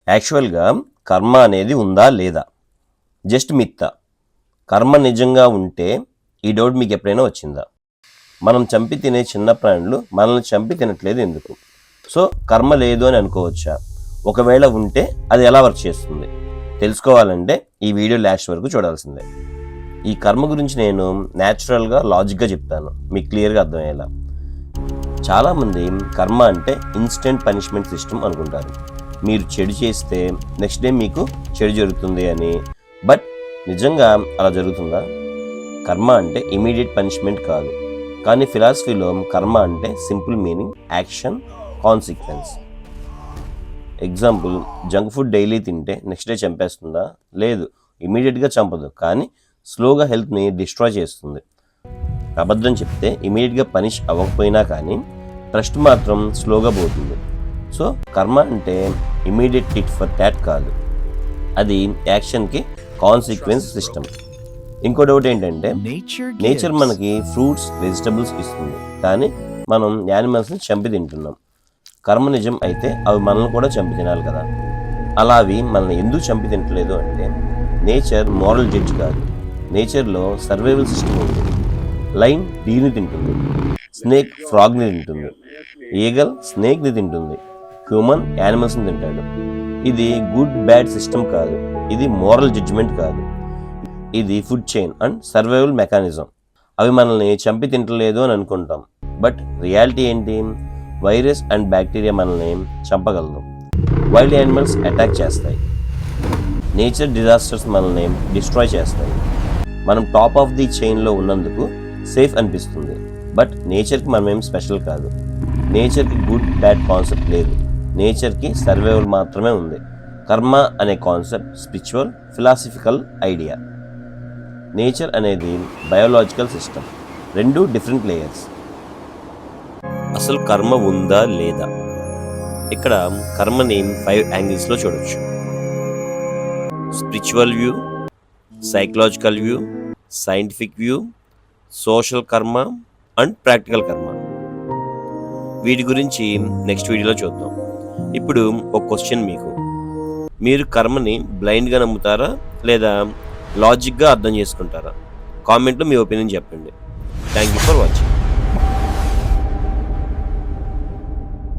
యాక్చువల్గా కర్మ అనేది ఉందా లేదా, జస్ట్ మిత్తా? కర్మ నిజంగా ఉంటే ఈ డౌట్ మీకు ఎప్పుడైనా వచ్చిందా? మనం చంపి తినే చిన్న ప్రాణులు మనల్ని చంపి తినట్లేదు ఎందుకు? సో కర్మ లేదు అని అనుకోవచ్చా? ఒకవేళ ఉంటే అది ఎలా వర్క్ చేస్తుంది తెలుసుకోవాలంటే ఈ వీడియో లాస్ట్ వరకు చూడాల్సిందే. ఈ కర్మ గురించి నేను న్యాచురల్గా లాజిక్గా చెప్తాను, మీకు క్లియర్గా అర్థమయ్యేలా. చాలామంది కర్మ అంటే ఇన్స్టెంట్ పనిష్మెంట్ సిస్టమ్ అనుకుంటారు. మీరు చెడు చేస్తే నెక్స్ట్ డే మీకు చెడు జరుగుతుంది అని. బట్ నిజంగా అలా జరుగుతుందా? కర్మ అంటే ఇమీడియట్ పనిష్మెంట్ కాదు, కానీ ఫిలాసఫీలో కర్మ అంటే simple meaning action consequence. Example, junk food daily తింటే నెక్స్ట్ డే చంపేస్తుందా? లేదు, ఇమీడియట్గా చంపదు, కానీ స్లోగా హెల్త్ని డిస్ట్రాయ్ చేస్తుంది. అబద్ధం చెప్తే ఇమీడియట్గా పనిష్ అవ్వకపోయినా కానీ ట్రస్ట్ మాత్రం స్లోగా పోతుంది. సో కర్మ అంటే ఇమీడియట్ టిట్ ఫర్ టాట్ కాదు, అది యాక్షన్కి కాన్సిక్వెన్స్ సిస్టమ్. ఇంకో డౌట్ ఏంటంటే, నేచర్ మనకి ఫ్రూట్స్ వెజిటబుల్స్ ఇస్తుంది, కానీ మనం యానిమల్స్ని చంపి తింటున్నాం. కర్మ నిజం అయితే అవి మనల్ని కూడా చంపి తినాలి కదా. అలా అవి మనల్ని ఎందుకు చంపి తింటలేదు అంటే, నేచర్ మోరల్ జడ్జ్ కాదు, నేచర్లో సర్వైవల్ సిస్టమ్ ఉంది. లైన్ డీని తింటుంది, స్నేక్ ఫ్రాగ్ని తింటుంది, ఈగల్ స్నేక్ని తింటుంది, హ్యూమన్ యానిమల్స్ని తింటాడు. ఇది గుడ్ బ్యాడ్ సిస్టమ్ కాదు, ఇది మోరల్ జడ్జ్మెంట్ కాదు, ఇది food chain and survival mechanism. అవి మనల్ని చంపి తింటలేదు అని అనుకుంటాం, బట్ రియాలిటీ ఏంటి? వైరస్ అండ్ బ్యాక్టీరియా మనల్ని చంపగలదు, వైల్డ్ యానిమల్స్ అటాక్ చేస్తాయి, నేచర్ డిజాస్టర్స్ మనల్ని డిస్ట్రాయ్ చేస్తాయి. మనం టాప్ ఆఫ్ ది చైన్లో ఉన్నందుకు సేఫ్ అనిపిస్తుంది, బట్ నేచర్కి మనమేం స్పెషల్ కాదు. నేచర్కి గుడ్ బ్యాడ్ కాన్సెప్ట్ లేదు, నేచర్కి సర్వైవల్ మాత్రమే ఉంది. కర్మ అనే concept spiritual philosophical idea. Nature అనేది బయోలాజికల్ సిస్టమ్, రెండు డిఫరెంట్ లేయర్స్. అసలు కర్మ ఉందా లేదా? ఇక్కడ కర్మని 5 యాంగిల్స్లో చూడొచ్చు. Spiritual view, psychological view, scientific view, social కర్మ అండ్ ప్రాక్టికల్ కర్మ. వీటి గురించి నెక్స్ట్ వీడియోలో చూద్దాం. ఇప్పుడు ఒక క్వశ్చన్ మీకు, మీరు కర్మని బ్లైండ్గా నమ్ముతారా లేదా లాజిక్గా అర్థం చేసుకుంటారా? కామెంట్లో మీ ఒపీనియన్ చెప్పండి. Thank you for watching.